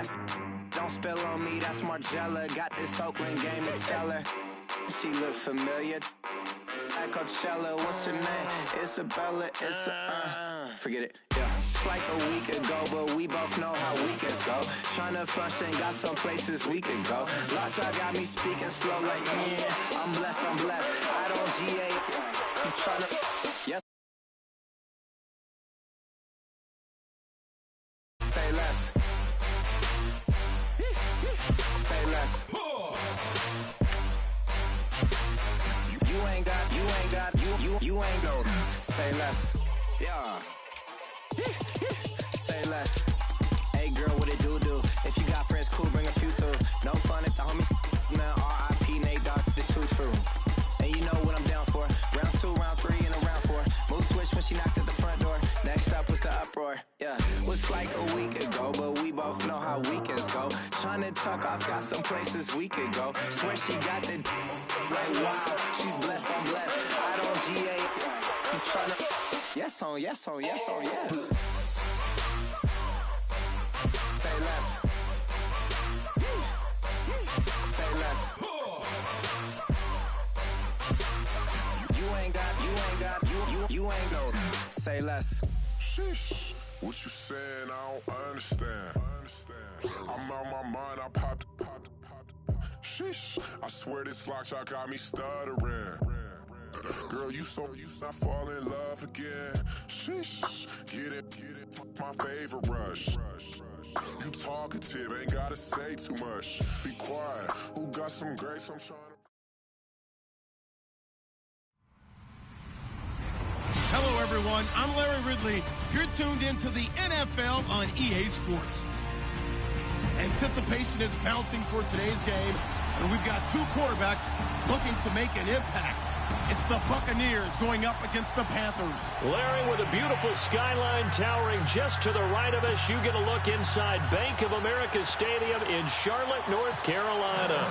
That's don't spill on me, that's Margella. Got this Oakland game to tell her. She look familiar. At Coachella, what's her name? Isabella, forget it, yeah. It's like a week ago, but we both know how weekends go. Tryna function, got some places we could go. Lot y'all got me speaking slow like, yeah, I'm blessed. I don't GA, you tryna, yes. Say less. Say less. You ain't go. Say less. Yeah. Say less. Hey girl, what it do? If you got friends, cool, bring a few through. No fun if the homies, man. R.I.P. Nate Dogg, this too true. And you know what I'm down for. Round 2, round 3, and a round 4. Move switch when she knocked at the front door. Next up was the uproar. Yeah, was like a week ago, but we both know how weekends go. Tryna tuck off, got some places we could go. Swear she got the like wow, she's blessed, I'm blessed. I don't GA, you tryna yes on yes. Say less. Say less. You ain't go. Say less. Sheesh. What you saying? I don't understand. I'm out my mind. I popped. Sheesh. I swear this lock shot got me stuttering. Girl, you not fall in love again. Sheesh. Get it. My favorite rush. You talkative, ain't gotta say too much. Be quiet. Who got some grapes? I'm trying to. Hello, everyone. I'm Larry Ridley. You're tuned into the NFL on EA Sports. Anticipation is mounting for today's game, and we've got two quarterbacks looking to make an impact. It's the Buccaneers going up against the Panthers. Larry, with a beautiful skyline towering just to the right of us, you get a look inside Bank of America Stadium in Charlotte, North Carolina.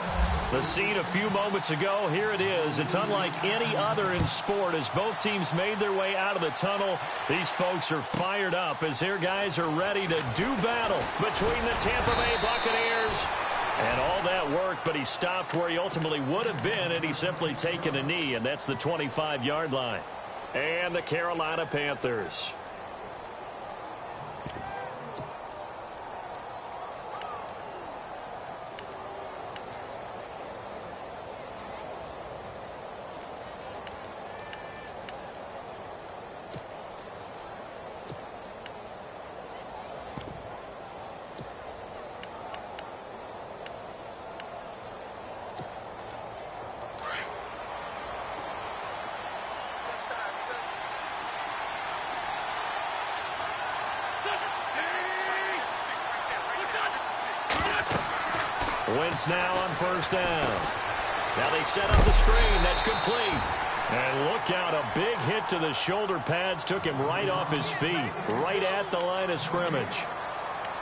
The scene a few moments ago, here it is. It's unlike any other in sport as both teams made their way out of the tunnel. These folks are fired up as their guys are ready to do battle between the Tampa Bay Buccaneers and all that work, but he stopped where he ultimately would have been, and he's simply taken a knee, and that's the 25-yard line. And the Carolina Panthers. Wentz now on first down. Now they set up the screen. That's complete. And look out, a big hit to the shoulder pads. Took him right off his feet, right at the line of scrimmage.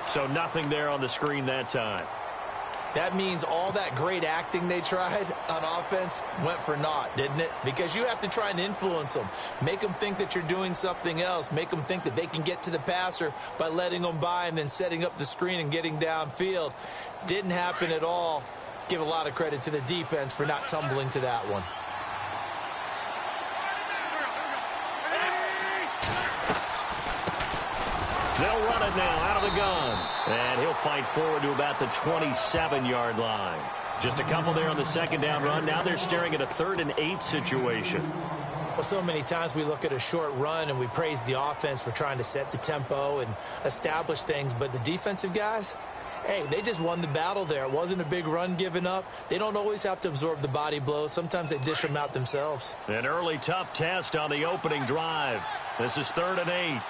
So nothing there on the screen that time. That means all that great acting they tried on offense went for naught, didn't it? Because you have to try and influence them. Make them think that you're doing something else. Make them think that they can get to the passer by letting them by and then setting up the screen and getting downfield. Didn't happen at all. Give a lot of credit to the defense for not tumbling to that one. They'll run it now out of the gun. And he'll fight forward to about the 27-yard line. Just a couple there on the second down run. Now they're staring at a 3rd and 8 situation. Well, so many times we look at a short run and we praise the offense for trying to set the tempo and establish things. But the defensive guys, hey, they just won the battle there. It wasn't a big run given up. They don't always have to absorb the body blows. Sometimes they dish them out themselves. An early tough test on the opening drive. This is 3rd and 8.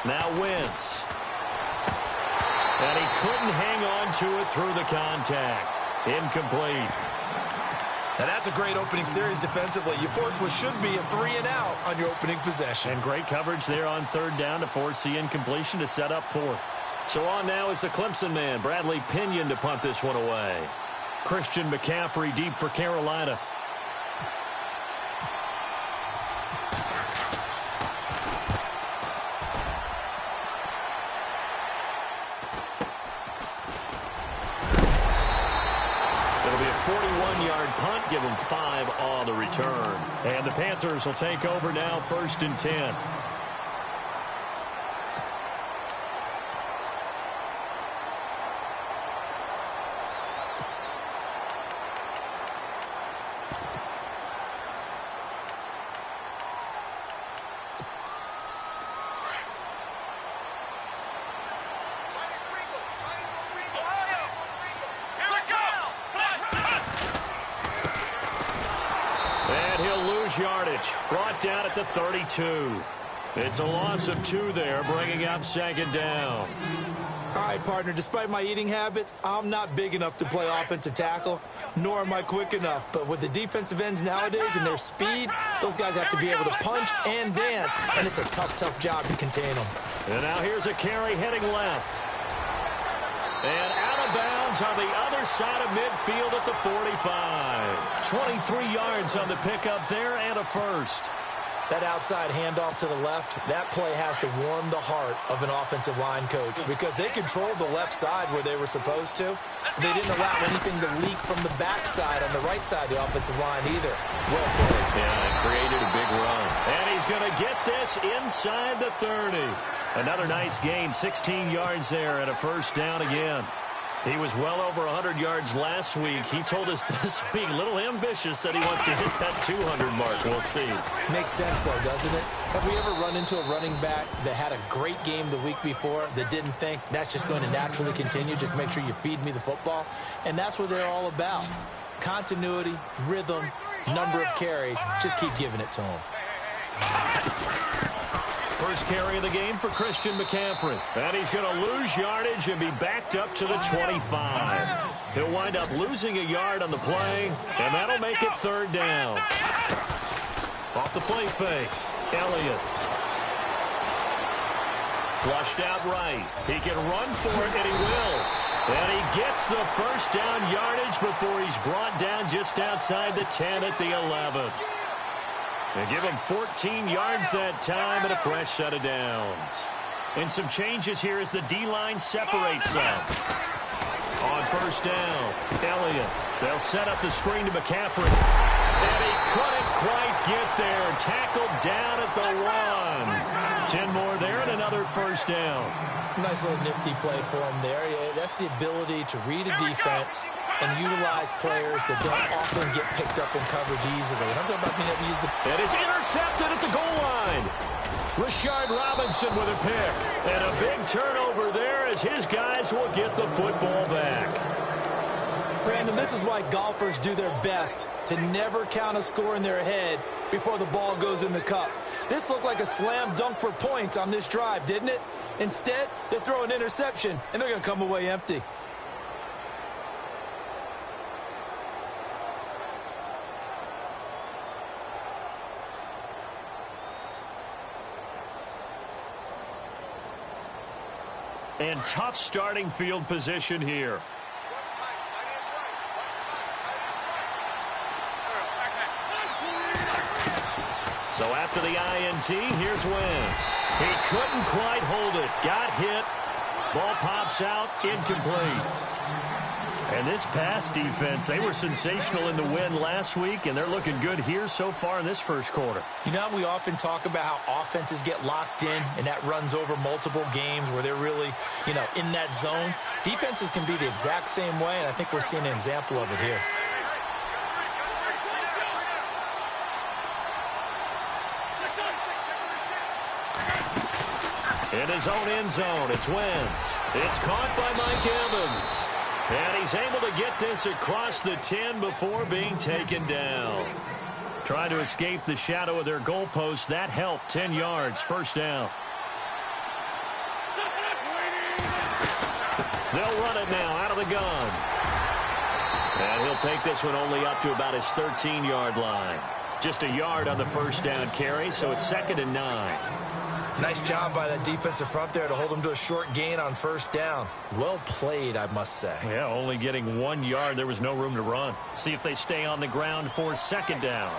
Now Wentz. And he couldn't hang on to it through the contact. Incomplete. Now that's a great opening series defensively. You force what should be a 3-and-out on your opening possession. And great coverage there on 3rd down to force the incompletion to set up 4th. So on now is the Clemson man, Bradley Pinion, to punt this one away. Christian McCaffrey deep for Carolina. 41-yard punt, give them 5 on the return. And the Panthers will take over now, 1st and 10. Yardage brought down at the 32. It's a loss of 2 there, bringing up 2nd down. All right, partner, despite my eating habits, I'm not big enough to play offensive tackle, nor am I quick enough. But with the defensive ends nowadays and their speed, those guys have to be able to punch and dance, and it's a tough, tough job to contain them. And now here's a carry heading left. And out of bounds on the other side of midfield at the 45. 23 yards on the pickup there and a first. That outside handoff to the left, that play has to warm the heart of an offensive line coach because they controlled the left side where they were supposed to. They didn't allow anything to leak from the backside on the right side of the offensive line either. Well played. Yeah, it created a big run. And he's going to get this inside the 30. Another nice gain, 16 yards there and a first down again. He was well over 100 yards last week. He told us this week, a little ambitious, that he wants to hit that 200 mark. We'll see. Makes sense, though, doesn't it? Have we ever run into a running back that had a great game the week before that didn't think that's just going to naturally continue? Just make sure you feed me the football. And that's what they're all about. Continuity, rhythm, number of carries. Just keep giving it to them. First carry of the game for Christian McCaffrey. And he's going to lose yardage and be backed up to the 25. He'll wind up losing a yard on the play, and that'll make it 3rd down. Off the play fake, Elliott. Flushed out right. He can run for it, and he will. And he gets the first down yardage before he's brought down just outside the 10 at the 11. They give him 14 yards that time and a fresh set of downs. And some changes here as the D-line separates some. On first down, Elliott. They'll set up the screen to McCaffrey. And he couldn't quite get there. Tackled down at the 1. 10 more there and another first down. Nice little nifty play for him there. Yeah, that's the ability to read a defense and utilize players that don't often get picked up in coverage easily. And I'm talking about being able to use the... And it's intercepted at the goal line. Rashard Robinson with a pick. And a big turnover there as his guys will get the football back. Brandon, this is why golfers do their best to never count a score in their head before the ball goes in the cup. This looked like a slam dunk for points on this drive, didn't it? Instead, they throw an interception, and they're going to come away empty. And tough starting field position here. So after the INT, here's Wentz. He couldn't quite hold it. Got hit. Ball pops out. Incomplete. And this pass defense, they were sensational in the win last week, and they're looking good here so far in this first quarter. You know, we often talk about how offenses get locked in, and that runs over multiple games where they're really, in that zone. Defenses can be the exact same way, and I think we're seeing an example of it here. In his own end zone, it's Wentz. It's caught by Mike Evans. And he's able to get this across the 10 before being taken down. Trying to escape the shadow of their goalpost. That helped. 10 yards. First down. They'll run it now out of the gun. And he'll take this one only up to about his 13-yard line. Just a yard on the first down carry, so it's 2nd and 9. Nice job by that defensive front there to hold him to a short gain on first down. Well played, I must say. Yeah, only getting 1 yard. There was no room to run. See if they stay on the ground for 2nd down.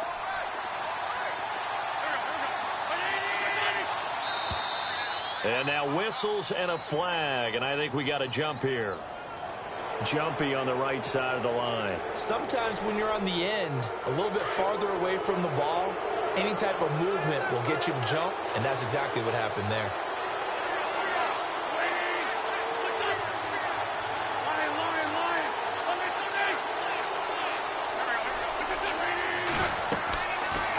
And now whistles and a flag, and I think we got a jump here. jumpy on the right side of the line. Sometimes when you're on the end, a little bit farther away from the ball, any type of movement will get you to jump, and that's exactly what happened there.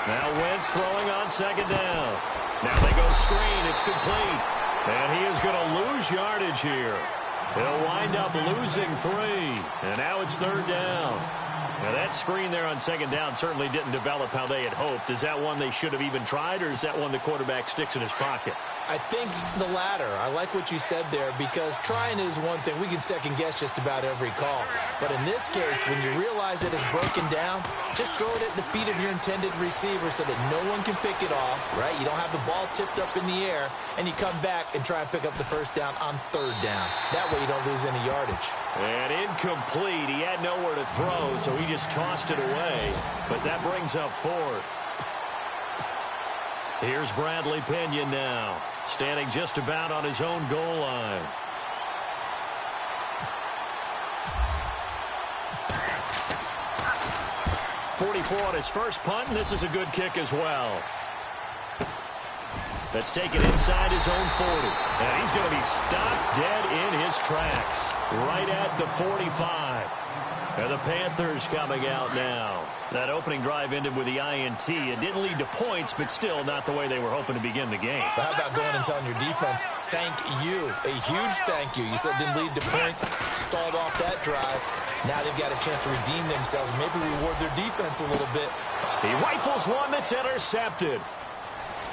Now Wentz throwing on second down. Now they go screen. It's complete. And he is going to lose yardage here. He'll wind up losing 3. And now it's third down. Now that screen there on second down certainly didn't develop how they had hoped. Is that one they should have even tried, or is that one the quarterback sticks in his pocket? I think the latter. I like what you said there, because trying is one thing. We can second guess just about every call. But in this case, when you realize it is broken down, just throw it at the feet of your intended receiver so that no one can pick it off, right? You don't have the ball tipped up in the air, and you come back and try and pick up the first down on third down. That way you don't lose any yardage. And incomplete. He had nowhere to throw, so he just tossed it away. But that brings up fourth. Here's Bradley Pena now, standing just about on his own goal line. .44 on his first punt, and this is a good kick as well. That's taken inside his own 40. And he's going to be stopped dead in his tracks, right at the 45. And the Panthers coming out now. That opening drive ended with the INT. It didn't lead to points, but still not the way they were hoping to begin the game. But how about going and telling your defense, thank you, a huge thank you. You said it didn't lead to points, stalled off that drive. Now they've got a chance to redeem themselves, maybe reward their defense a little bit. He rifles one that's intercepted.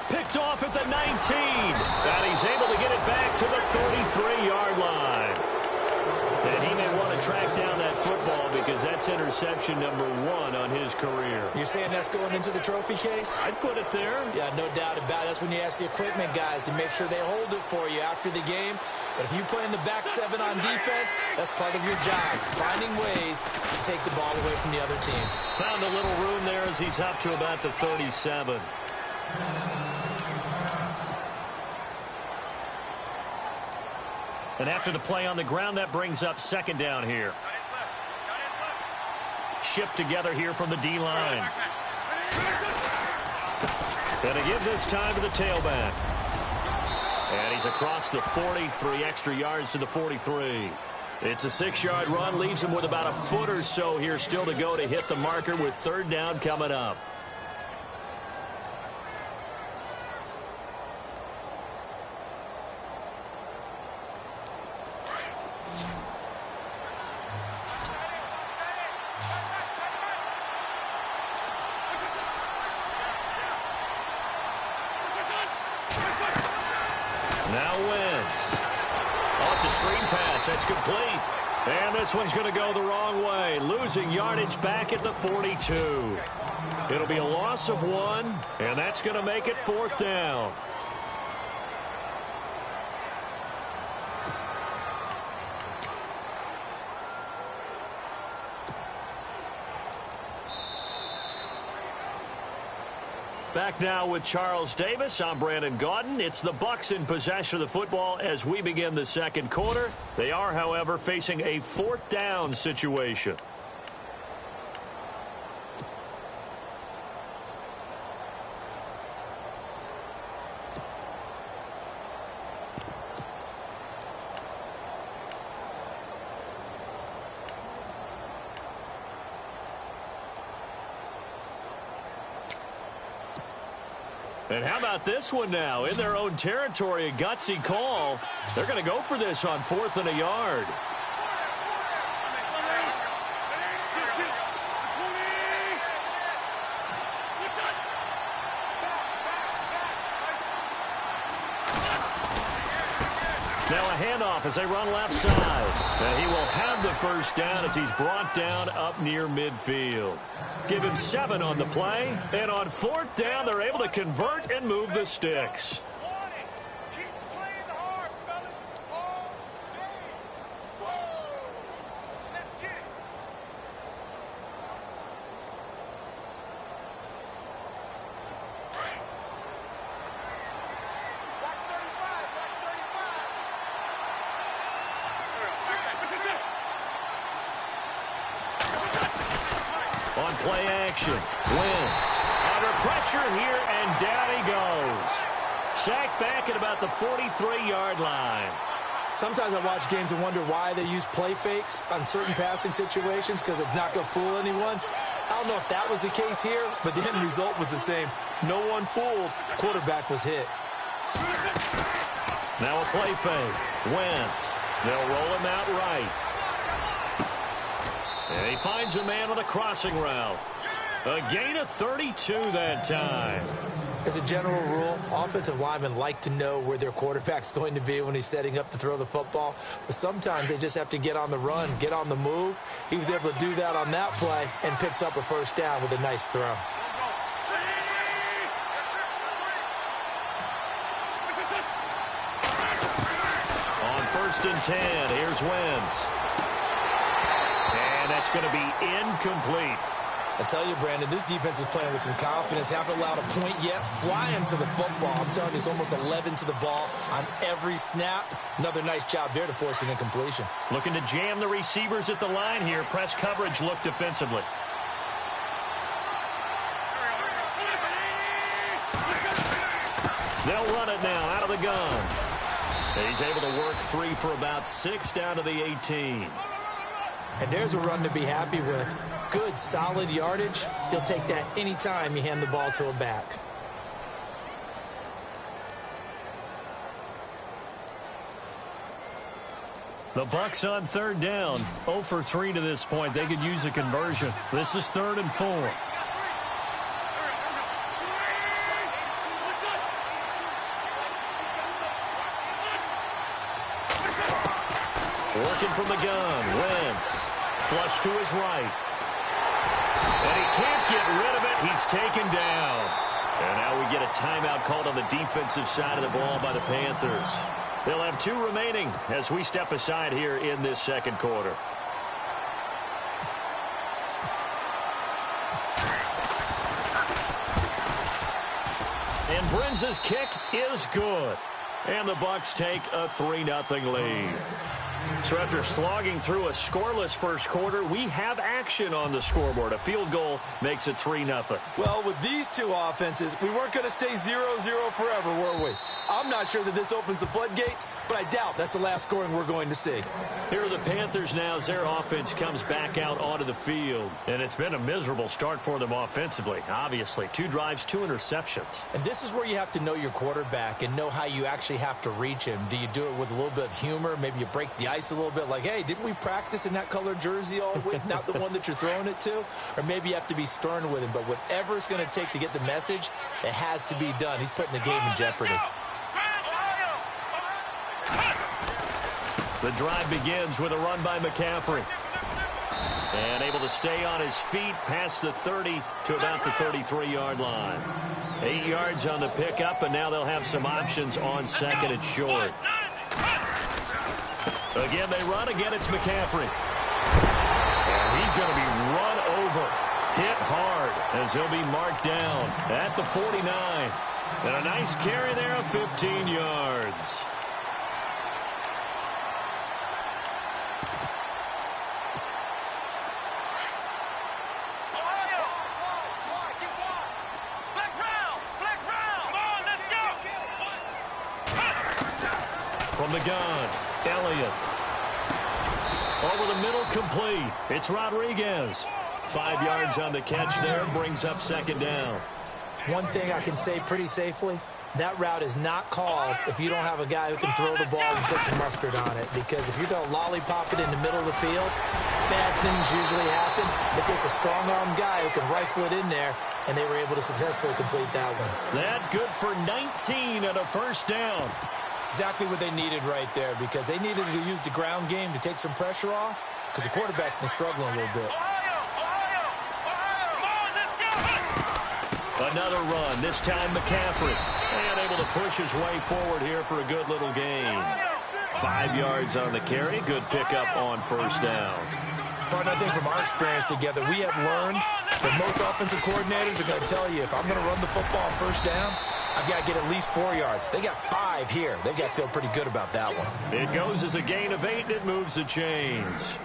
Picked off at the 19. And he's able to get it back to the 33-yard line. And he may want to track down that football because that's interception number 1 on his career. You're saying that's going into the trophy case? I'd put it there. Yeah, no doubt about it. That's when you ask the equipment guys to make sure they hold it for you after the game. But if you play in the back 7 on defense, that's part of your job, finding ways to take the ball away from the other team. Found a little room there as he's up to about the 37. And after the play on the ground, that brings up second down here. Shift together here from the D-line. Gonna give this time to the tailback. And he's across the 40, 3 extra yards to the 43. It's a 6-yard run, leaves him with about a foot or so here still to go to hit the marker with third down coming up. Now Wentz. Oh, it's a screen pass. That's complete. And this one's going to go the wrong way. Losing yardage back at the 42. It'll be a loss of 1, and that's going to make it fourth down. Back now with Charles Davis. I'm Brandon Gaudin. It's the Bucs in possession of the football as we begin the second quarter. They are, however, facing a fourth down situation. And how about this one now? In their own territory, a gutsy call. They're going to go for this on 4th and a yard. Now a handoff as they run left side. And he will have the first down as he's brought down up near midfield. Give him 7 on the play. And on 4th down, they're able to convert and move the sticks. On play action, Wentz under pressure here, and down he goes. Sacked back at about the 43-yard line. Sometimes I watch games and wonder why they use play fakes on certain passing situations, because it's not going to fool anyone. I don't know if that was the case here, but the end result was the same. No one fooled. Quarterback was hit. Now a play fake. Wentz. They'll roll him out right. And he finds a man on a crossing route. A gain of 32 that time. As a general rule, offensive linemen like to know where their quarterback's going to be when he's setting up to throw the football. But sometimes they just have to get on the run, get on the move. He was able to do that on that play and picks up a first down with a nice throw. On 1st and 10, here's Wentz. And that's going to be incomplete. I tell you, Brandon, this defense is playing with some confidence. Haven't allowed a point yet. Flying to the football. I'm telling you, it's almost 11 to the ball on every snap. Another nice job there to force an incompletion. Looking to jam the receivers at the line here. Press coverage look defensively. They'll run it now out of the gun. He's able to work free for about 6 down to the 18. And there's a run to be happy with. Good, solid yardage. He'll take that anytime you hand the ball to a back. The Bucs on 3rd down. 0 for 3 to this point. They could use a conversion. This is 3rd and 4. Working from the gun. Wentz. Flush to his right. And he can't get rid of it. He's taken down. And now we get a timeout called on the defensive side of the ball by the Panthers. They'll have 2 remaining as we step aside here in this 2nd quarter. And Brenza's kick is good. And the Bucs take a 3-0 lead. So after slogging through a scoreless first quarter, we have action on the scoreboard. A field goal makes it 3-0. Well, with these two offenses, we weren't going to stay 0-0 forever, were we? I'm not sure that this opens the floodgates, but I doubt that's the last scoring we're going to see. Here are the Panthers now as their offense comes back out onto the field. And it's been a miserable start for them offensively, obviously. 2 drives, 2 interceptions. And this is where you have to know your quarterback and know how you actually have to reach him. Do you do it with a little bit of humor? Maybe you break the ice a little bit like, hey, didn't we practice in that colored jersey all week, not the one that you're throwing it to? Or maybe you have to be stern with him. But whatever it's going to take to get the message, it has to be done. He's putting the game in jeopardy. The drive begins with a run by McCaffrey. And able to stay on his feet past the 30 to about the 33-yard line. 8 yards on the pickup, and now they'll have some options on 2nd and short. Again, they run. Again, it's McCaffrey. And he's going to be run over. Hit hard as he'll be marked down at the 49. And a nice carry there of 15 yards. From the gun, Elliott. Over the middle, complete. It's Rodriguez. 5 yards on the catch there, brings up 2nd down. One thing I can say pretty safely, that route is not called if you don't have a guy who can throw the ball and put some mustard on it. Because if you're going to lollipop it in the middle of the field, bad things usually happen. It takes a strong-armed guy who can rifle it in there, and they were able to successfully complete that one. That good for 19 and a first down. Exactly what they needed right there, because they needed to use the ground game to take some pressure off, because the quarterback's been struggling a little bit. Another run, this time McCaffrey. And able to push his way forward here for a good little gain. 5 yards on the carry, good pickup on first down. Partner, I think from our experience together, we have learned that most offensive coordinators are going to tell you, if I'm going to run the football on first down, I've got to get at least 4 yards. They got 5 here. They've got to feel pretty good about that one. It goes as a gain of 8, and it moves the chains.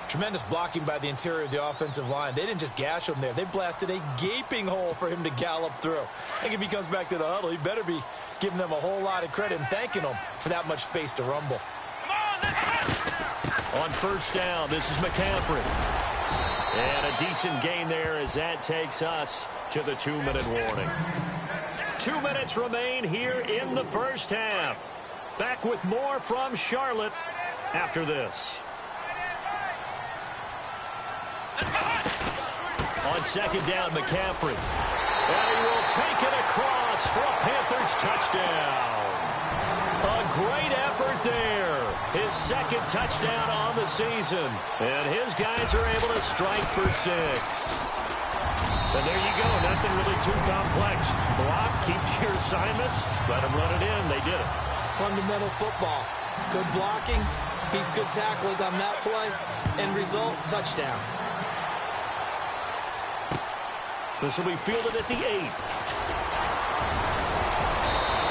Tremendous blocking by the interior of the offensive line. They didn't just gash him there. They blasted a gaping hole for him to gallop through. I think if he comes back to the huddle, he better be giving them a whole lot of credit and thanking them for that much space to rumble. On first down, this is McCaffrey. And a decent gain there as that takes us to the 2-minute warning. 2 minutes remain here in the first half. Back with more from Charlotte after this. On second down, McCaffrey. And he will take it across for a Panthers touchdown. A great effort there. His second touchdown on the season. And his guys are able to strike for 6. And there you go. Nothing really too complex. Block, keep your assignments, let them run it in. They did it. Fundamental football. Good blocking, beats good tackling on that play. End result, touchdown. This will be fielded at the 8.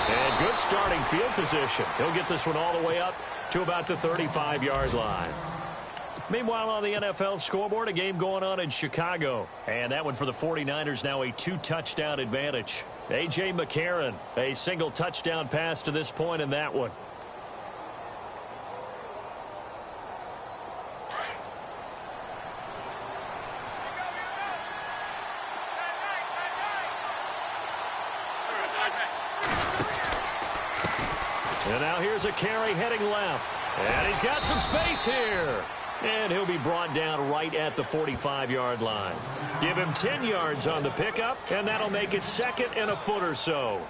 And good starting field position. He'll get this one all the way up to about the 35-yard line. Meanwhile, on the NFL scoreboard, a game going on in Chicago. And that one for the 49ers now a 2-touchdown advantage. A.J. McCarron, a single touchdown pass to this point in that one. And now here's a carry heading left. And he's got some space here. And he'll be brought down right at the 45-yard line. Give him 10 yards on the pickup, and that'll make it second and a foot or so.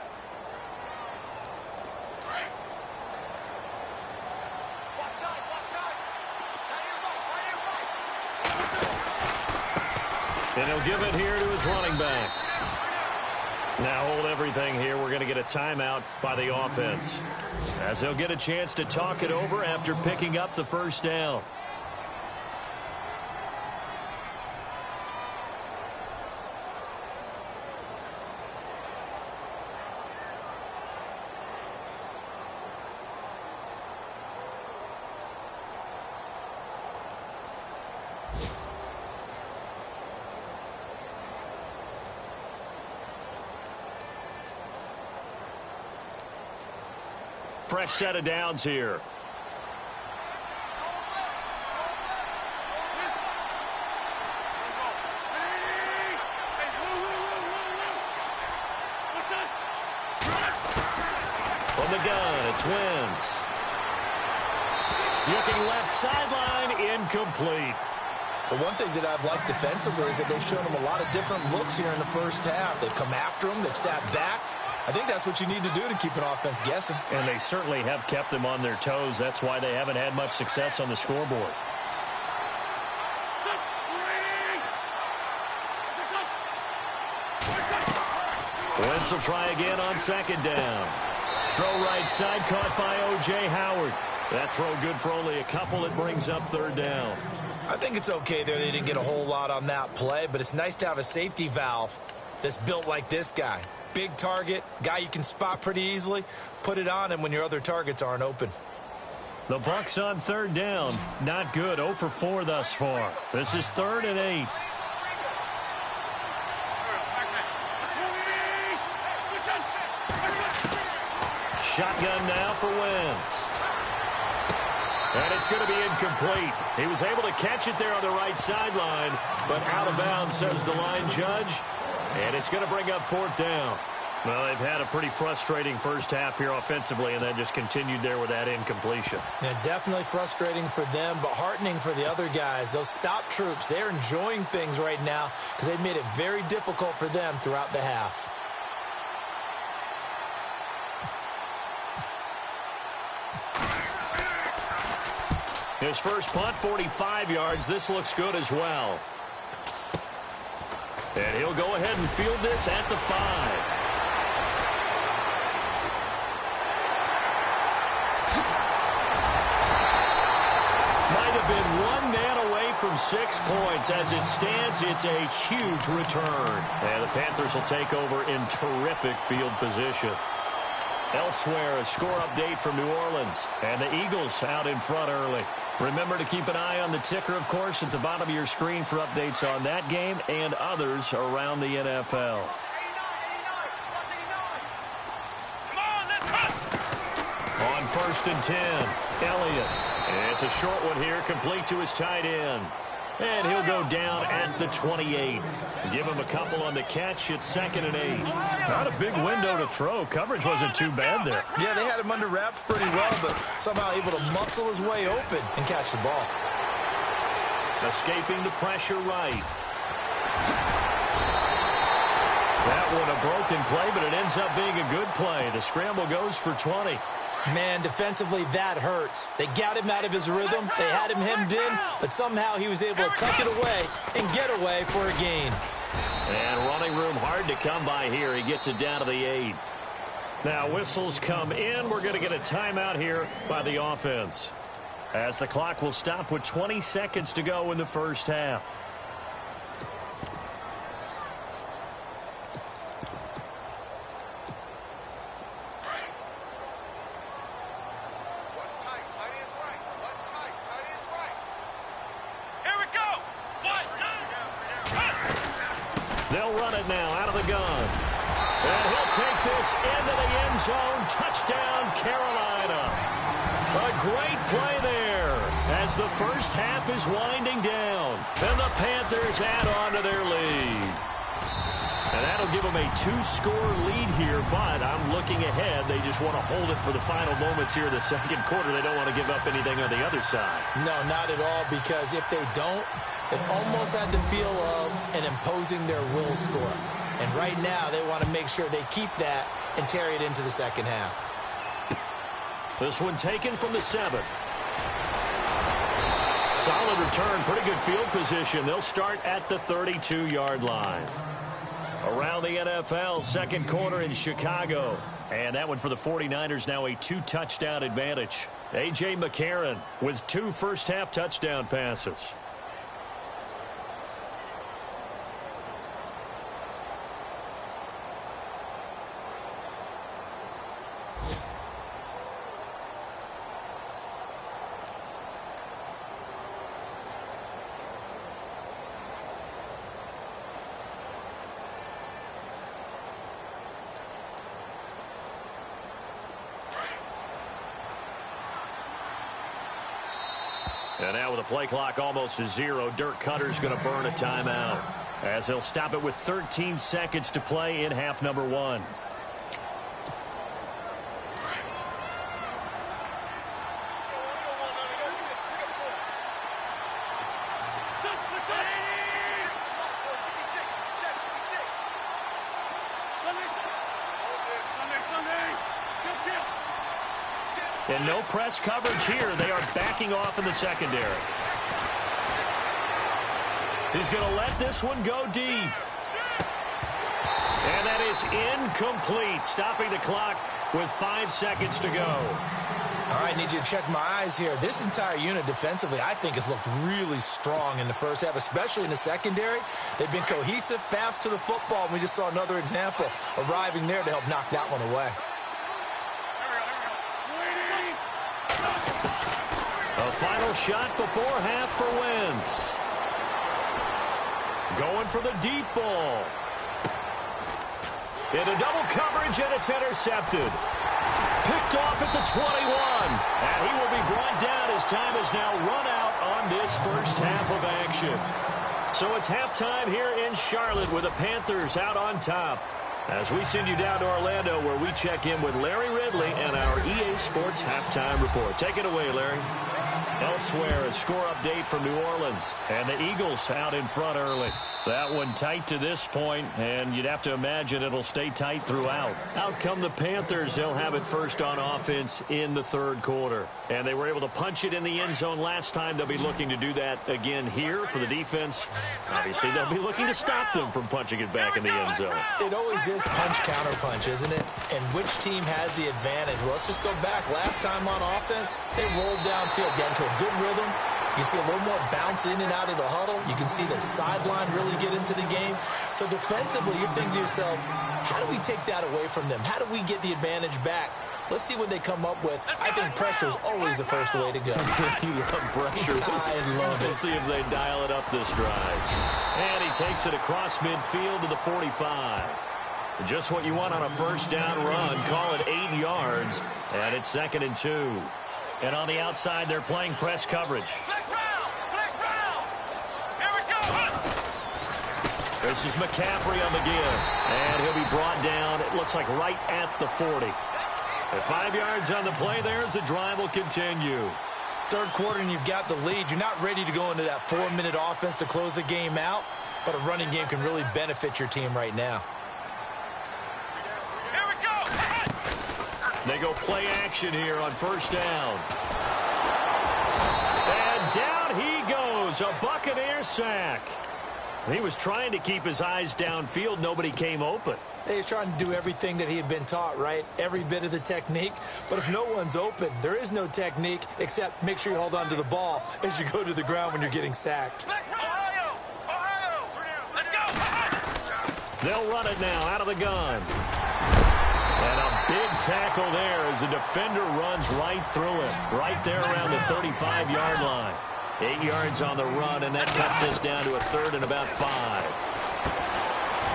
And he'll give it here to his running back. Now hold everything here. We're going to get a timeout by the offense, as they'll get a chance to talk it over after picking up the first down. Fresh set of downs here. From the gun, it's Wentz. Looking left sideline, incomplete. The one thing that I've liked defensively is that they've shown them a lot of different looks here in the first half. They've come after them. They've sat back. I think that's what you need to do to keep an offense guessing. And they certainly have kept them on their toes. That's why they haven't had much success on the scoreboard. Wentz will try again on second down. Throw right side, caught by O.J. Howard. That throw good for only a couple. It brings up third down. I think it's okay there. They didn't get a whole lot on that play, but it's nice to have a safety valve that's built like this guy. Big target, guy you can spot pretty easily. Put it on him when your other targets aren't open. The Bucs on third down. Not good. 0 for 4 thus far. This is 3rd and 8. Shotgun now for Wentz. And it's going to be incomplete. He was able to catch it there on the right sideline, but out of bounds, says the line judge. And it's going to bring up 4th down. Well, they've had a pretty frustrating first half here offensively, and then just continued there with that incompletion. Yeah, definitely frustrating for them, but heartening for the other guys. Those stop troops, they're enjoying things right now because they've made it very difficult for them throughout the half. His first punt, 45 yards. This looks good as well. And he'll go ahead and field this at the 5. Might have been one man away from 6 points. As it stands, it's a huge return. And the Panthers will take over in terrific field position. Elsewhere, a score update from New Orleans. And the Eagles out in front early. Remember to keep an eye on the ticker, of course, at the bottom of your screen for updates on that game and others around the NFL. On 1st and 10, Elliott. It's a short one here, complete to his tight end. And he'll go down at the 28. Give him a couple on the catch. It's 2nd and 8. Not a big window to throw. Coverage wasn't too bad there. Yeah, they had him under wraps pretty well, but somehow able to muscle his way open and catch the ball. Escaping the pressure right. That one a broken play, but it ends up being a good play. The scramble goes for 20. Man, defensively, that hurts. They got him out of his rhythm. They had him hemmed in, but somehow he was able to tuck it away and get away for a gain. And running room hard to come by here. He gets it down to the 8. Now whistles come in. We're going to get a timeout here by the offense, as the clock will stop with 20 seconds to go in the first half. They'll run it now out of the gun. And he'll take this into the end zone. Touchdown, Carolina. A great play there as the first half is winding down. And the Panthers add on to their lead. And that'll give them a 2-score lead here, but I'm looking ahead. They just want to hold it for the final moments here in the second quarter. They don't want to give up anything on the other side. No, not at all, because if they don't, it almost had the feel of an imposing their will score. And right now, they want to make sure they keep that and carry it into the second half. This one taken from the 7. Solid return, pretty good field position. They'll start at the 32-yard line. Around the NFL, second quarter in Chicago. And that one for the 49ers, now a 2-touchdown advantage. A.J. McCarron with 2 first-half touchdown passes. And now with the play clock almost to 0, Dirk Cutter's going to burn a timeout, as he'll stop it with 13 seconds to play in half number 1. And no press coverage here. They are backing off in the secondary. He's going to let this one go deep. And that is incomplete, stopping the clock with 5 seconds to go. All right, need you to check my eyes here. This entire unit defensively, I think, has looked really strong in the first half, especially in the secondary. They've been cohesive, fast to the football. We just saw another example arriving there to help knock that one away. A final shot before half for Wentz. Going for the deep ball. Into double coverage, and it's intercepted. Picked off at the 21. And he will be brought down as time is now run out on this first half of action. So it's halftime here in Charlotte with the Panthers out on top, as we send you down to Orlando, where we check in with Larry Ridley and our EA Sports Halftime Report. Take it away, Larry. Elsewhere, a score update from New Orleans. And the Eagles out in front early. That one tight to this point, and you'd have to imagine it'll stay tight throughout. Out come the Panthers. They'll have it first on offense in the third quarter. And they were able to punch it in the end zone last time. They'll be looking to do that again here for the defense. Obviously, they'll be looking to stop them from punching it back in the end zone. It always is punch-counter-punch, isn't it? And which team has the advantage? Well, let's just go back. Last time on offense, they rolled downfield, got into a good rhythm, You can see a little more bounce in and out of the huddle. You can see the sideline really get into the game. So defensively, you're thinking to yourself, how do we take that away from them? How do we get the advantage back? Let's see what they come up with. I think pressure is always the first way to go. You love pressure. I love it. We'll see if they dial it up this drive. And he takes it across midfield to the 45. Just what you want on a first down run. Call it 8 yards. And it's 2nd and 2. And on the outside, they're playing press coverage. This is McCaffrey on the give. And he'll be brought down, it looks like right at the 40. At 5 yards on the play there as the drive will continue. Third quarter and you've got the lead. You're not ready to go into that 4-minute offense to close the game out. But a running game can really benefit your team right now. They go play action here on first down. And down he goes. A Buccaneer sack. He was trying to keep his eyes downfield. Nobody came open. He's trying to do everything that he had been taught, right? Every bit of the technique. But if no one's open, there is no technique except make sure you hold on to the ball as you go to the ground when you're getting sacked. They'll run it now out of the gun. And a big tackle there as the defender runs right through him. Right there around the 35-yard line. 8 yards on the run, and that cuts this down to a 3rd and about 5.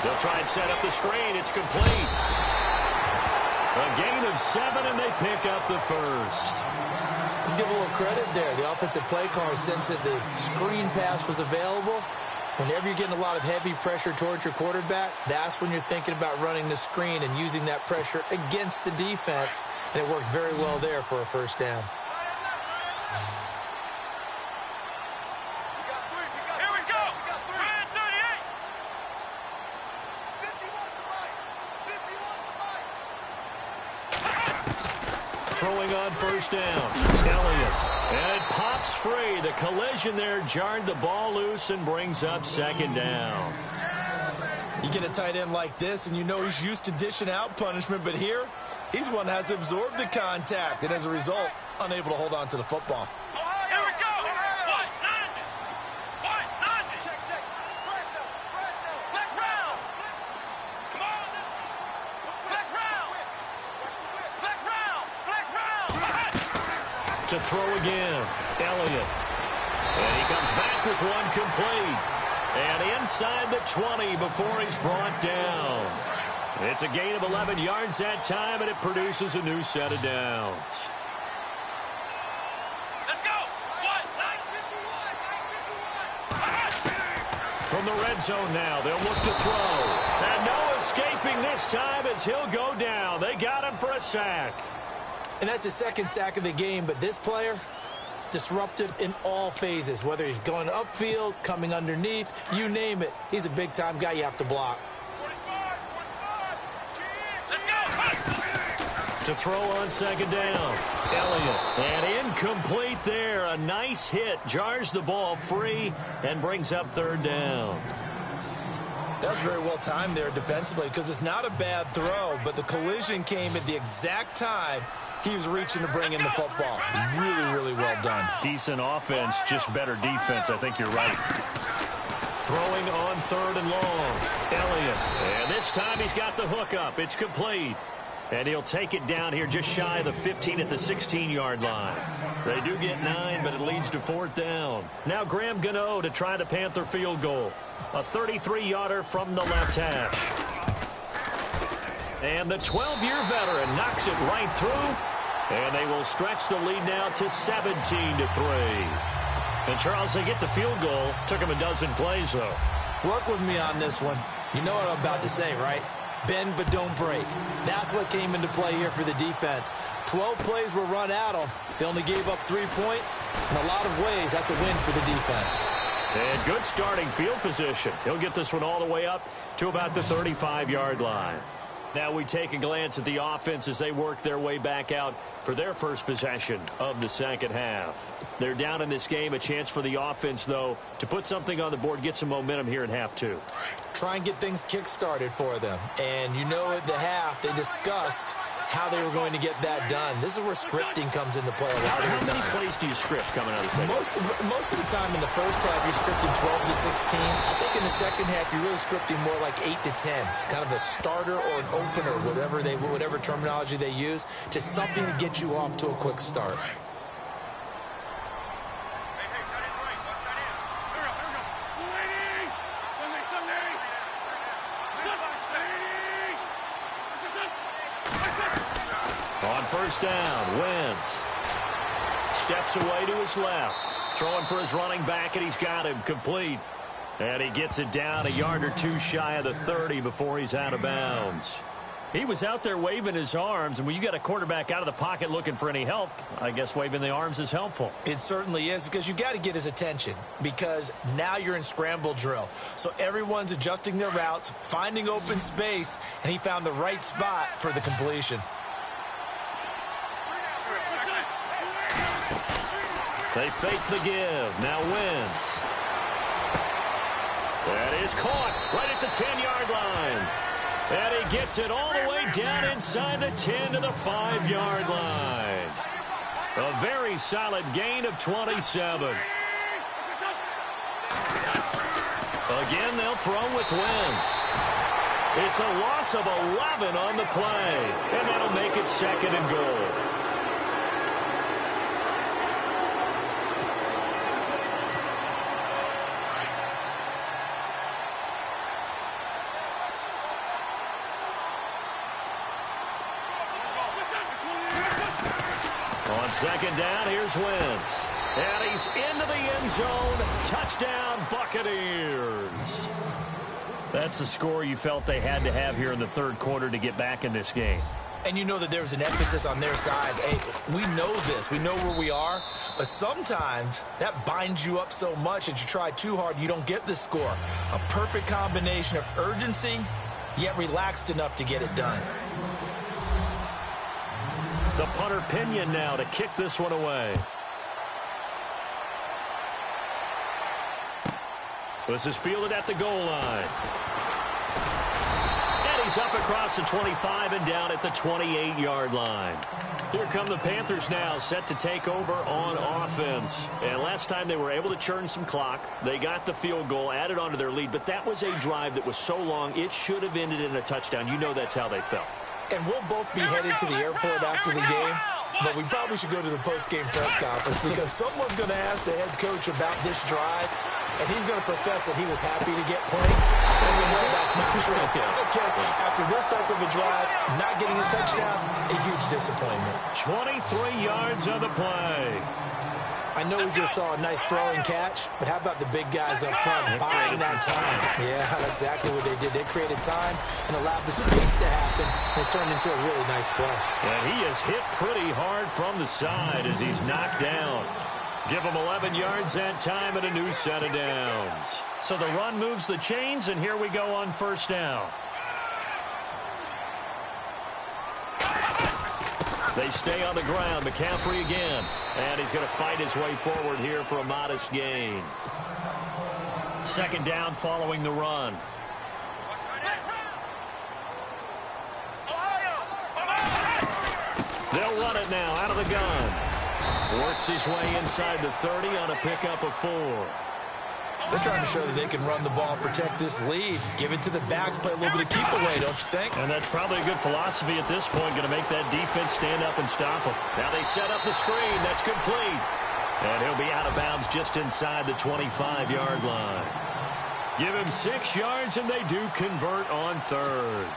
They'll try and set up the screen. It's complete. A gain of 7, and they pick up the first. Let's give a little credit there. The offensive play caller, since that the screen pass was available, whenever you're getting a lot of heavy pressure towards your quarterback, that's when you're thinking about running the screen and using that pressure against the defense. And it worked very well there for a first down. Throwing on first down. Elliott. And it pops free. The collision there jarred the ball loose and brings up 2nd down. You get a tight end like this, and you know he's used to dishing out punishment, but here, he's the one that has to absorb the contact, and as a result, unable to hold on to the football. To throw again, Elliott. And he comes back with one complete. And inside the 20 before he's brought down. It's a gain of 11 yards that time, and it produces a new set of downs. Let's go! From the red zone now, they'll look to throw. And no escaping this time as he'll go down. They got him for a sack. And that's his 2nd sack of the game, but this player, disruptive in all phases, whether he's going upfield, coming underneath, you name it. He's a big-time guy you have to block. To throw on 2nd down, Elliott. And incomplete there. A nice hit, jars the ball free, and brings up 3rd down. That's very well timed there defensively because it's not a bad throw, but the collision came at the exact time he was reaching to bring in the football. Really, really well done. Decent offense, just better defense. I think you're right. Throwing on 3rd and long. Elliott. And this time he's got the hook up. It's complete. And he'll take it down here just shy of the 15 at the 16-yard line. They do get 9, but it leads to 4th down. Now Graham Gano to try the Panther field goal. A 33-yarder from the left hash. And the 12-year veteran knocks it right through. And they will stretch the lead now to 17-3. And, Charles, they get the field goal. Took him a dozen plays, though. Work with me on this one. You know what I'm about to say, right? Bend but don't break. That's what came into play here for the defense. 12 plays were run at them. They only gave up 3 points. In a lot of ways, that's a win for the defense. And good starting field position. He'll get this one all the way up to about the 35-yard line. Now we take a glance at the offense as they work their way back out for their first possession of the second half. They're down in this game. A chance for the offense, though, to put something on the board, get some momentum here in half 2. Try and get things kick-started for them. And you know at the half they discussed how they were going to get that done. This is where scripting comes into play a lot of the time. How many plays do you script coming out of the second? Most of the time in the first half, you're scripting 12 to 16. I think in the second half, you're really scripting more like 8 to 10. Kind of a starter or an opener, whatever terminology they use. Just something to get you off to a quick start. On first down, Wentz steps away to his left, throwing for his running back, and he's got him complete. And he gets it down a yard or two shy of the 30 before he's out of bounds. He was out there waving his arms, and when you got a quarterback out of the pocket looking for any help, I guess waving the arms is helpful. It certainly is, because you got to get his attention, because now you're in scramble drill. So everyone's adjusting their routes, finding open space, and he found the right spot for the completion. They fake the give. Now Wentz. That is caught right at the 10-yard line. And he gets it all the way down inside the 10 to the 5-yard line. A very solid gain of 27. Again, they'll throw with Wentz. It's a loss of 11 on the play, and that'll make it 2nd and goal. On 2nd down, here's Wentz. And he's into the end zone. Touchdown, Buccaneers. That's the score you felt they had to have here in the third quarter to get back in this game. And you know that there was an emphasis on their side. Hey, we know this. We know where we are. But sometimes that binds you up so much that you try too hard, you don't get the score. A perfect combination of urgency, yet relaxed enough to get it done. The punter Pinion now to kick this one away. This is fielded at the goal line. And he's up across the 25 and down at the 28-yard line. Here come the Panthers now, set to take over on offense. And last time they were able to churn some clock. They got the field goal, added onto their lead, but that was a drive that was so long, it should have ended in a touchdown. You know that's how they felt. And we'll both be headed to the airport after the game, but we probably should go to the post-game press conference, because someone's going to ask the head coach about this drive, and he's going to profess that he was happy to get points, and we know that's not true. Okay, after this type of a drive, not getting a touchdown, a huge disappointment. 23 yards on the play. I know we just saw a nice throwing catch, but how about the big guys up front buying that time? Yeah, that's exactly what they did. They created time and allowed the space to happen, and it turned into a really nice play. And he is hit pretty hard from the side as he's knocked down. Give him 11 yards that time and a new set of downs. So the run moves the chains, and here we go on first down. They stay on the ground. McCaffrey again. And he's going to fight his way forward here for a modest gain. 2nd down following the run. They'll run it now out of the gun. Works his way inside the 30 on a pickup of 4. They're trying to show that they can run the ball, protect this lead, give it to the backs, play a little bit of keep away, don't you think? And that's probably a good philosophy at this point, going to make that defense stand up and stop them. Now they set up the screen. That's complete. And he'll be out of bounds just inside the 25-yard line. Give him 6 yards, and they do convert on 3rd.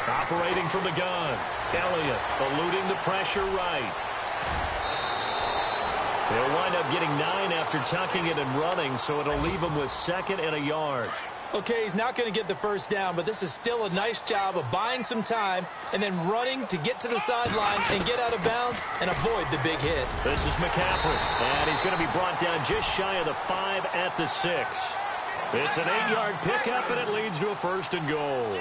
Operating from the gun. Elliott eluding the pressure right. They'll wind up getting 9 after tucking it and running, so it'll leave him with 2nd and a yard. Okay, he's not going to get the first down, but this is still a nice job of buying some time and then running to get to the sideline and get out of bounds and avoid the big hit. This is McCaffrey, and he's going to be brought down just shy of the 5 at the 6. It's an 8-yard pickup, and it leads to a 1st and goal.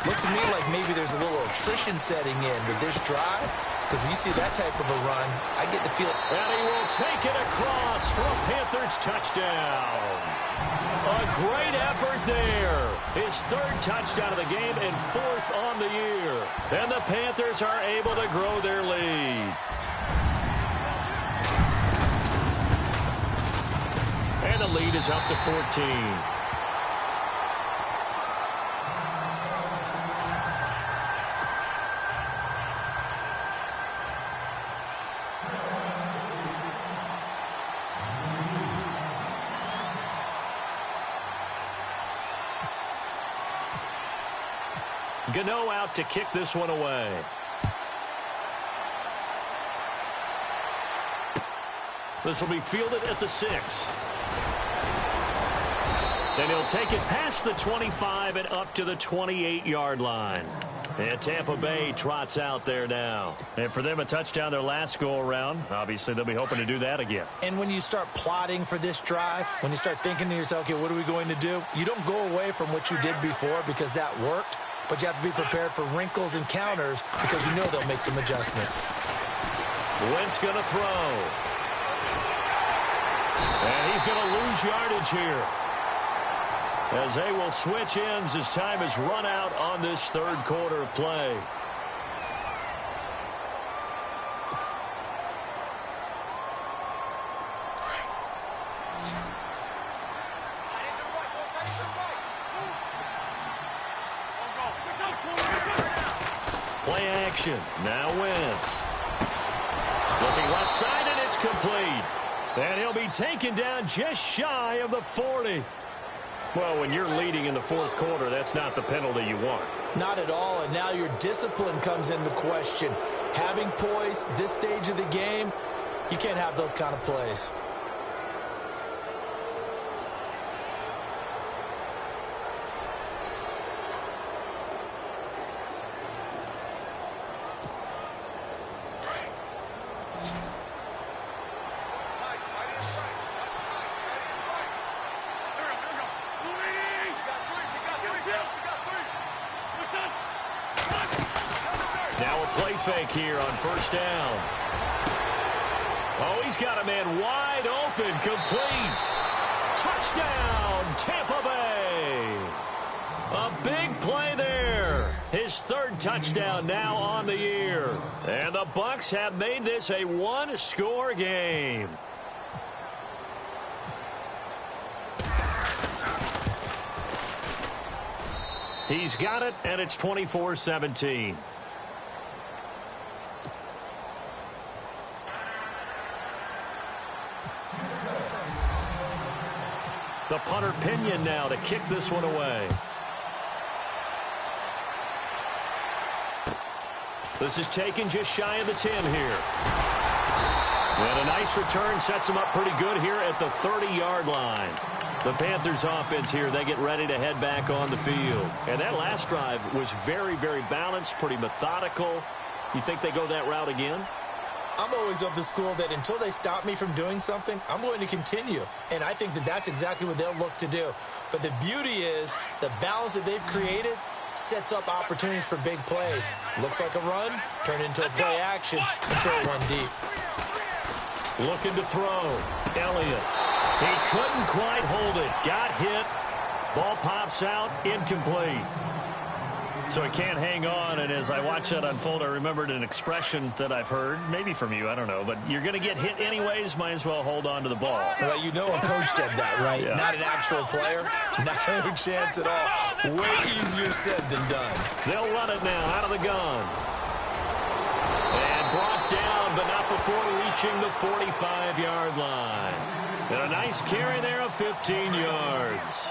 Looks to me like maybe there's a little attrition setting in with this drive. Because when you see that type of a run, I get the feel. And he will take it across for a Panthers touchdown. A great effort there. His third touchdown of the game and fourth on the year. And the Panthers are able to grow their lead. And the lead is up to 14. Gano out to kick this one away. This will be fielded at the 6. And he'll take it past the 25 and up to the 28-yard line. And Tampa Bay trots out there now. And for them, a touchdown their last go-around. Obviously, they'll be hoping to do that again. And when you start plotting for this drive, when you start thinking to yourself, okay, what are we going to do? You don't go away from what you did before because that worked. But you have to be prepared for wrinkles and counters because you know they'll make some adjustments. Wentz going to throw. And he's going to lose yardage here. As they will switch ends as time is run out on this third quarter of play. Play action. Now Wentz. Looking left side, and it's complete. And he'll be taken down just shy of the 40. Well, when you're leading in the fourth quarter, that's not the penalty you want. Not at all, and now your discipline comes into question. Having poise this stage of the game, you can't have those kind of plays. Now a play fake here on first down. Oh, he's got a man wide open, complete. Touchdown, Tampa Bay. A big play there. His third touchdown now on the year. And the Bucs have made this a one-score game. He's got it, and it's 24-17. The punter Pinion now to kick this one away. This is taken just shy of the 10 here. And a nice return sets him up pretty good here at the 30-yard line. The Panthers offense here, they get ready to head back on the field. And that last drive was very, very balanced, pretty methodical. You think they go that route again? I'm always of the school that until they stop me from doing something, I'm going to continue. And I think that that's exactly what they'll look to do. But the beauty is the balance that they've created sets up opportunities for big plays. Looks like a run, turn it into a play action, and throw one deep. Looking to throw. Elliott. He couldn't quite hold it. Got hit. Ball pops out. Incomplete. So he can't hang on, and as I watch that unfold, I remembered an expression that I've heard, maybe from you, I don't know, but you're going to get hit anyways, might as well hold on to the ball. Well, you know a coach said that, right? Yeah. Not an actual player. No chance at all. Way easier said than done. They'll run it now out of the gun. And brought down, but not before reaching the 45-yard line. And a nice carry there of 15 yards.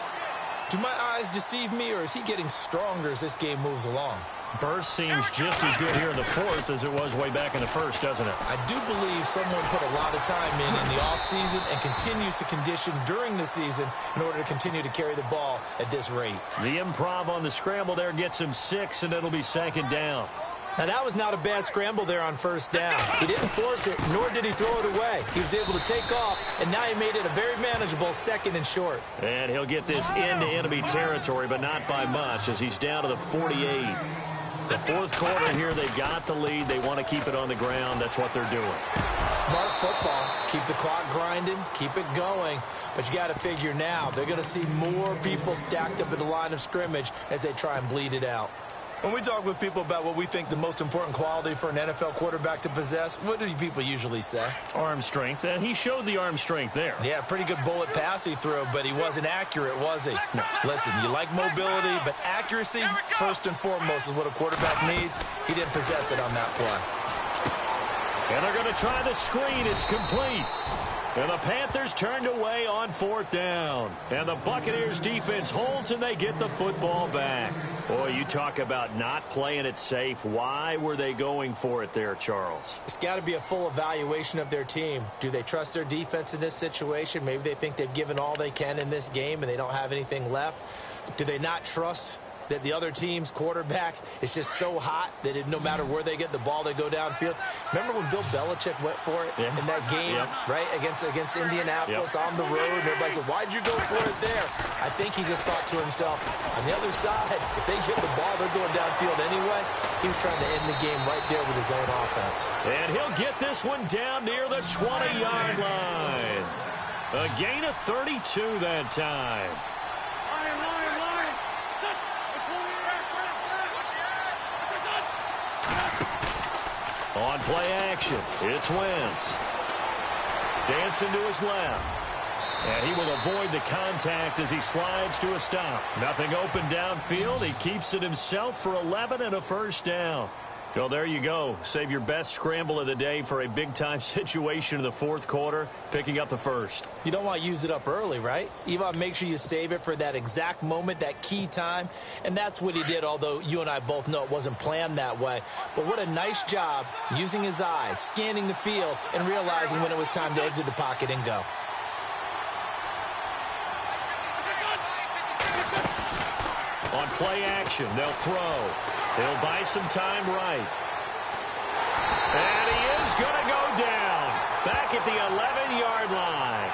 Do my eyes deceive me, or is he getting stronger as this game moves along? Burst seems just as good here in the fourth as it was way back in the first, doesn't it? I do believe someone put a lot of time in the offseason and continues to condition during the season in order to continue to carry the ball at this rate. The improv on the scramble there gets him 6, and it'll be second down. Now, that was not a bad scramble there on first down. He didn't force it, nor did he throw it away. He was able to take off, and now he made it a very manageable second and short. And he'll get this into enemy territory, but not by much, as he's down to the 48. The fourth quarter here, they've got the lead. They want to keep it on the ground. That's what they're doing. Smart football. Keep the clock grinding. Keep it going. But you got to figure now, they're going to see more people stacked up at the line of scrimmage as they try and bleed it out. When we talk with people about what we think the most important quality for an NFL quarterback to possess, what do people usually say? Arm strength. And he showed the arm strength there. Yeah, pretty good bullet pass he threw, but he wasn't accurate, was he? No. Listen, you like mobility, but accuracy, first and foremost, is what a quarterback needs. He didn't possess it on that play. And they're going to try the screen. It's complete. And the Panthers turned away on fourth down. And the Buccaneers defense holds and they get the football back. Boy, you talk about not playing it safe. Why were they going for it there, Charles? It's got to be a full evaluation of their team. Do they trust their defense in this situation? Maybe they think they've given all they can in this game and they don't have anything left. Do they not trust that the other team's quarterback is just so hot that no matter where they get the ball, they go downfield? Remember when Bill Belichick went for it in that game, right, against Indianapolis on the road? And everybody said, why'd you go for it there? I think he just thought to himself, on the other side, if they get the ball, they're going downfield anyway. He was trying to end the game right there with his own offense. And he'll get this one down near the 20-yard line. A gain of 32 that time. On play action, it's Wentz. Dancing to his left. And he will avoid the contact as he slides to a stop. Nothing open downfield. He keeps it himself for 11 and a first down. Well, there you go. Save your best scramble of the day for a big-time situation in the fourth quarter, picking up the first. You don't want to use it up early, right? You want to make sure you save it for that exact moment, that key time. And that's what he did, although you and I both know it wasn't planned that way. But what a nice job using his eyes, scanning the field, and realizing when it was time to exit the pocket and go. On play action, they'll throw. He'll buy some time right. And he is going to go down. Back at the 11-yard line.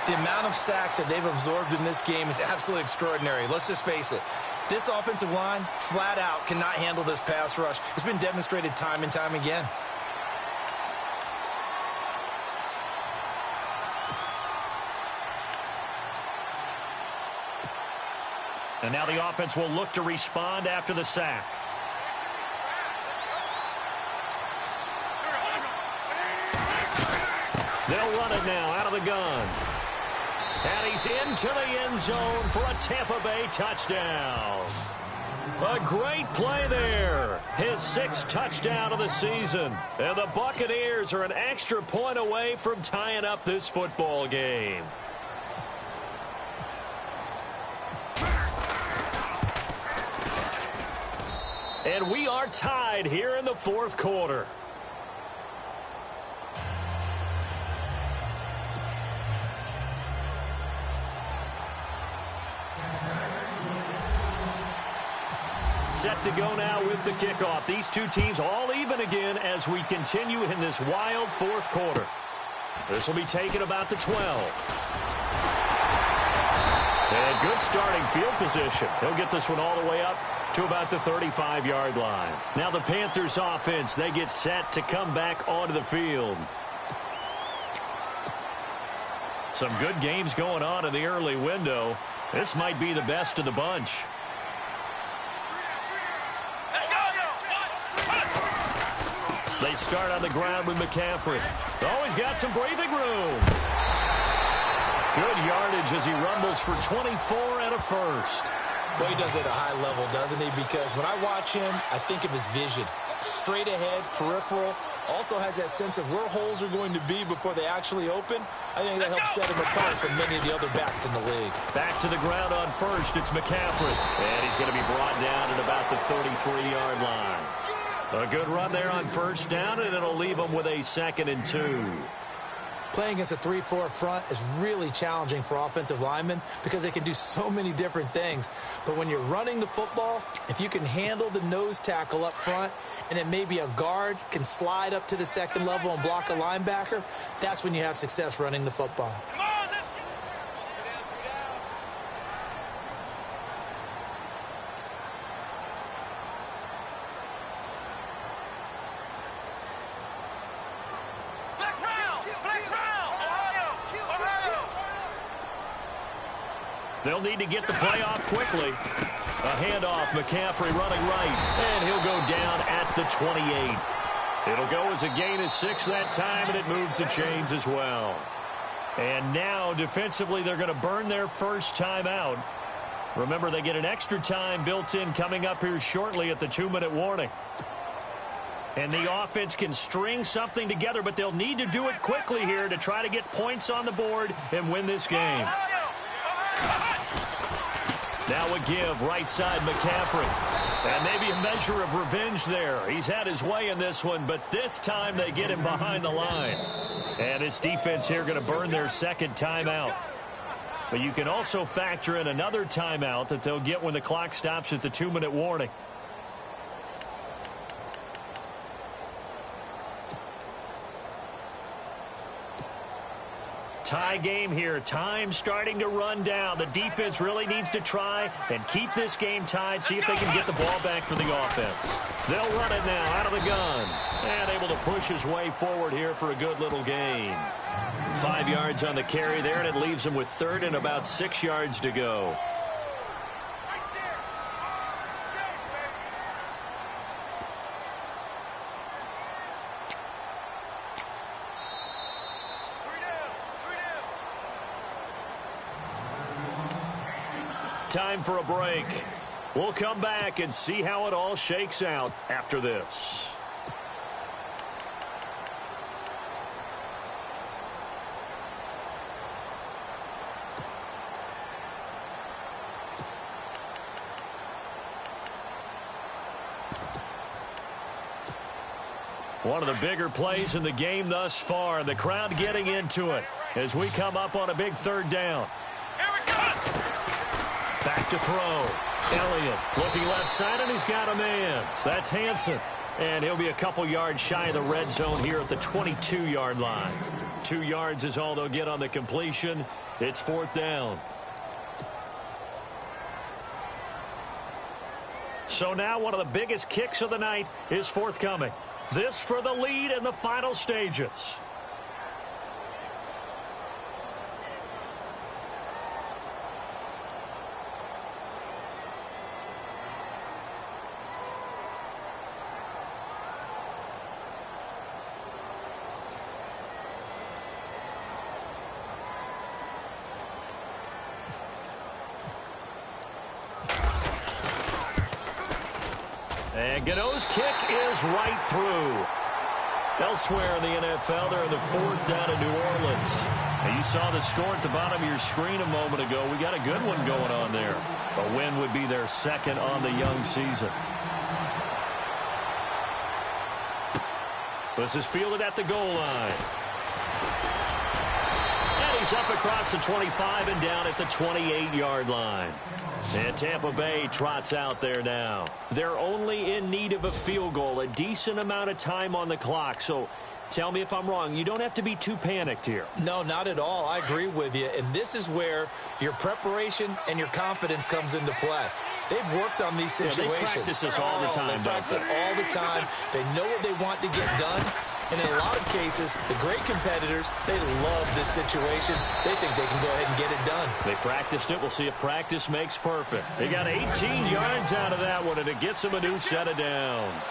The amount of sacks that they've absorbed in this game is absolutely extraordinary. Let's just face it. This offensive line, flat out, cannot handle this pass rush. It's been demonstrated time and time again. And now the offense will look to respond after the sack. They'll run it now out of the gun. And he's into the end zone for a Tampa Bay touchdown. A great play there. His sixth touchdown of the season. And the Buccaneers are an extra point away from tying up this football game. And we are tied here in the fourth quarter. Set to go now with the kickoff. These two teams all even again as we continue in this wild fourth quarter. This will be taken about the 12. And good starting field position. He'll get this one all the way up to about the 35-yard line. Now the Panthers offense, they get set to come back onto the field. Some good games going on in the early window. This might be the best of the bunch. They start on the ground with McCaffrey. Always got some breathing room. Good yardage as he rumbles for 24 and a first. Boy, he does it at a high level, doesn't he? Because when I watch him, I think of his vision. Straight ahead, peripheral. Also has that sense of where holes are going to be before they actually open. I think that helps set him apart from many of the other backs in the league. Back to the ground on first. It's McCaffrey. And he's going to be brought down at about the 33-yard line. A good run there on first down, and it'll leave him with a 2nd and 2. Playing against a 3-4 front is really challenging for offensive linemen because they can do so many different things. But when you're running the football, if you can handle the nose tackle up front, and then maybe a guard can slide up to the second level and block a linebacker, that's when you have success running the football. They'll need to get the play off quickly. A handoff, McCaffrey running right, and he'll go down at the 28. It'll go as a gain of 6 that time, and it moves the chains as well. And now, defensively, they're going to burn their first timeout. Remember, they get an extra time built in coming up here shortly at the 2-minute warning. And the offense can string something together, but they'll need to do it quickly here to try to get points on the board and win this game. Now a give, right side McCaffrey. And maybe a measure of revenge there. He's had his way in this one, but this time they get him behind the line. And his defense here going to burn their second timeout. But you can also factor in another timeout that they'll get when the clock stops at the 2-minute warning. Tie game here. Time starting to run down. The defense really needs to try and keep this game tied, see if they can get the ball back for the offense. They'll run it now out of the gun. And able to push his way forward here for a good little gain. 5 yards on the carry there, and it leaves him with 3rd and about 6 yards to go. Time for a break. We'll come back and see how it all shakes out after this. One of the bigger plays in the game thus far. The crowd getting into it as we come up on a big 3rd down. Back to throw. Elliott looking left side, and he's got a man. That's Hansen. And he'll be a couple yards shy of the red zone here at the 22-yard line. 2 yards is all they'll get on the completion. It's 4th down. So now one of the biggest kicks of the night is forthcoming. This for the lead in the final stages. And Gano's kick is right through. Elsewhere in the NFL, they're in the 4th down in New Orleans. And you saw the score at the bottom of your screen a moment ago. We got a good one going on there. A win would be their 2nd on the young season. This is fielded at the goal line. And he's up across the 25 and down at the 28-yard line. And Tampa Bay trots out there now. They're only in need of a field goal, a decent amount of time on the clock. So tell me if I'm wrong. You don't have to be too panicked here. No, not at all. I agree with you. And this is where your preparation and your confidence comes into play. They've worked on these situations. Yeah, they practice this all the time. They practice it all the time. They know what they want to get done. And in a lot of cases, the great competitors, they love this situation. They think they can go ahead and get it done. They practiced it. We'll see if practice makes perfect. They got 18 yards out of that one, and it gets them a new set of downs.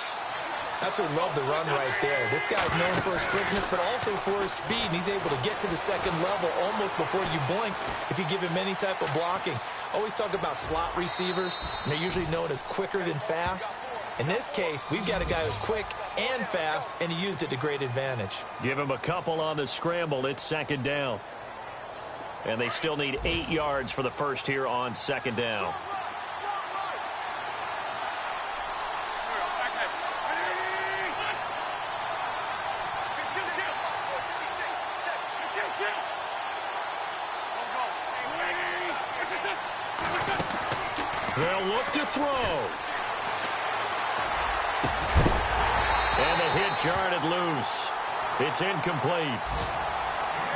Absolutely love the run right there. This guy's known for his quickness, but also for his speed. And he's able to get to the 2nd level almost before you blink if you give him any type of blocking. Always talk about slot receivers, and they're usually known as quicker than fast. In this case, we've got a guy who's quick and fast, and he used it to great advantage. Give him a couple on the scramble. It's 2nd down. And they still need 8 yards for the first here on 2nd down. They'll look to throw. And the hit jarred loose. It's incomplete.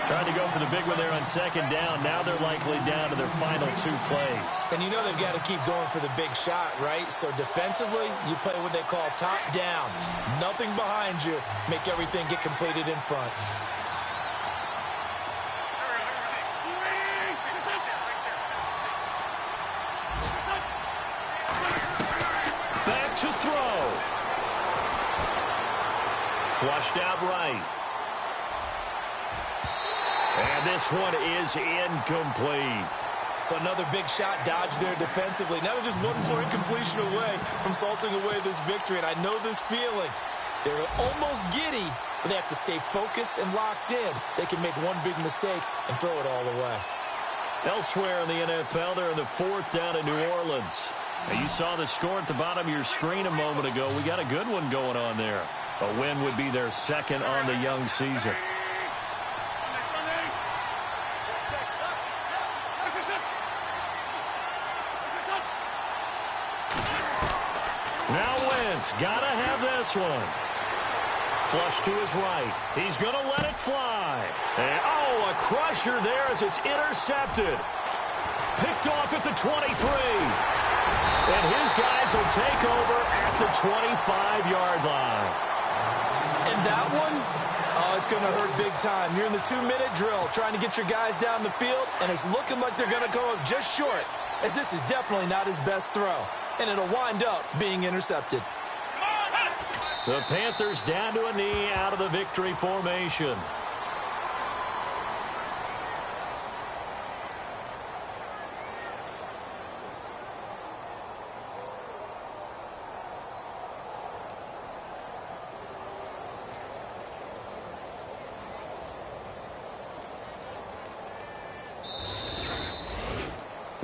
Trying to go for the big one there on 2nd down. Now they're likely down to their final 2 plays. And you know they've got to keep going for the big shot, right? So defensively, you play what they call top down. Nothing behind you. Make everything get completed in front. Flushed out right. And this one is incomplete. So another big shot dodged there defensively. Now they're just one more incompletion away from salting away this victory. And I know this feeling. They're almost giddy, but they have to stay focused and locked in. They can make one big mistake and throw it all away. Elsewhere in the NFL, they're in the fourth down in New Orleans. Now, you saw the score at the bottom of your screen a moment ago. We got a good one going on there. A win would be their second on the young season. Now Wentz, gotta have this one. Flush to his right. He's going to let it fly. And, oh, a crusher there as it's intercepted. Picked off at the 23. And his guys will take over at the 25-yard line. And that one, oh, it's going to hurt big time. You're in the 2-minute drill trying to get your guys down the field, and it's looking like they're going to go up just short, as this is definitely not his best throw. And it'll wind up being intercepted. The Panthers down to a knee out of the victory formation.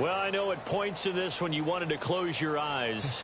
Well, I know at points in this when you wanted to close your eyes.